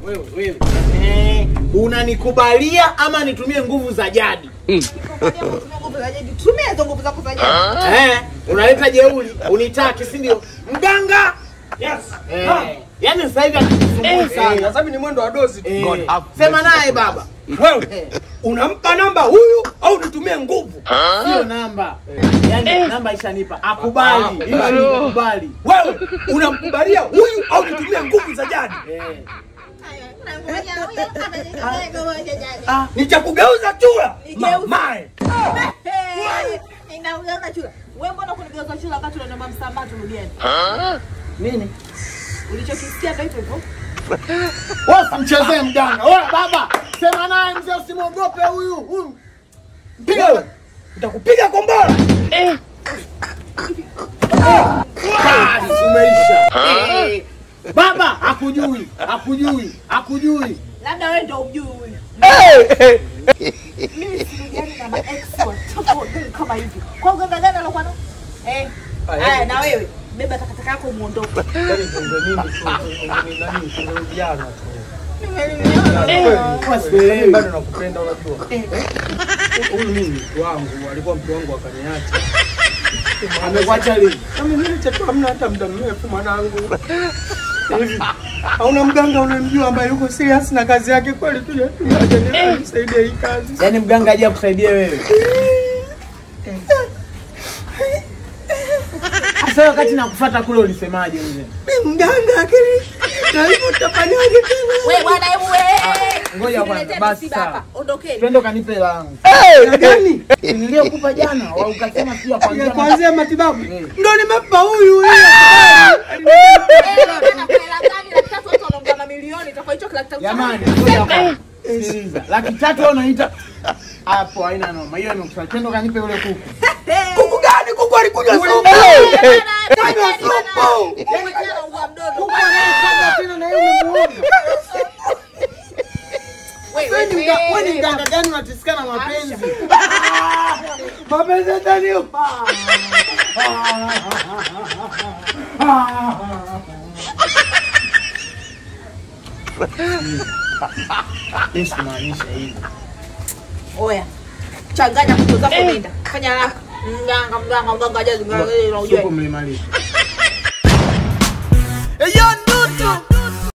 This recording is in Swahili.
wewe. Unanikubalia ama nitumie nguvu za jadi? Tumia hizo nguvu zako za jadi. Unaleta jeuri, unitaki si ndio? Mganga. Yes. Yaani sasa hivi anasumbua sana. Sasa hivi ni mwendo wa dozi tu. Sema naye baba. Wewe unampa namba huyu au nitumie nguvu? Sio namba. Yaani namba ishanipa. Akubali. Ili nikubali. Wewe unamkubalia huyu au nitumie nguvu za jadi? Nitakugeuza chura. Mamae. Inaugeuza chura. Wewe mbona kunigeuza chura wakati unaomba msamaha turudiane? Nini? Ulichokisikia ndio hivyo. Wewe mchezee mganga. Wewe baba, sema naye mzee usimwogope huyu. Piga. Nitakupiga kombora. Umeisha. Baba, hakujui. Labda wewe ndio unjui huyu. Mimi sijui kama ex kama hivi. Kwa uganga gani alokuwa nao? Haya na wewe beba takataka yako muondoke. Yaani ndio nini tunarudiana tu. Bado nakupenda unajua. Huyu mimi mtu wangu alikuwa mtu wangu akaniacha. Amekuacha lini? Mimi chetu hamna hata muda mrefu mwanangu. Hivi hauna mganga unamjua ambaye yuko serious na kazi yake kweli tu nisaidie hii kazi. Yaani mganga aje kusaidia wewe? Sasa wakati nakufuata kule ulisemaje mzee? Mimi mganga akili. Na hivyo utafanyaje tena? Wewe bwana hebu wewe. Ngoja kwanza basi hapa. Ondokeni. Twende kanipe hela yangu. Gani? Niliyokupa jana au ukasema sio kuanzia matibabu. Ndio nimempa huyu. Jamani, ngoja kwanza. Sikiliza. 300 unaita hapo haina noma. Hiyo imekufa. Twende kanipe yule kuku. Kuku gani? Kuku alikunywa supu. Kunywa supu. Kuku anayesaga tena na yeye umemuona. Wewe ni mganga gani unatisikana mapenzi? Mapenzi ndani huko. Yesu maanisha hivi. Oya. Changanya kuto zako nenda. Fanya haraka. Mganga hajazi unajua. Supu mlimaliza.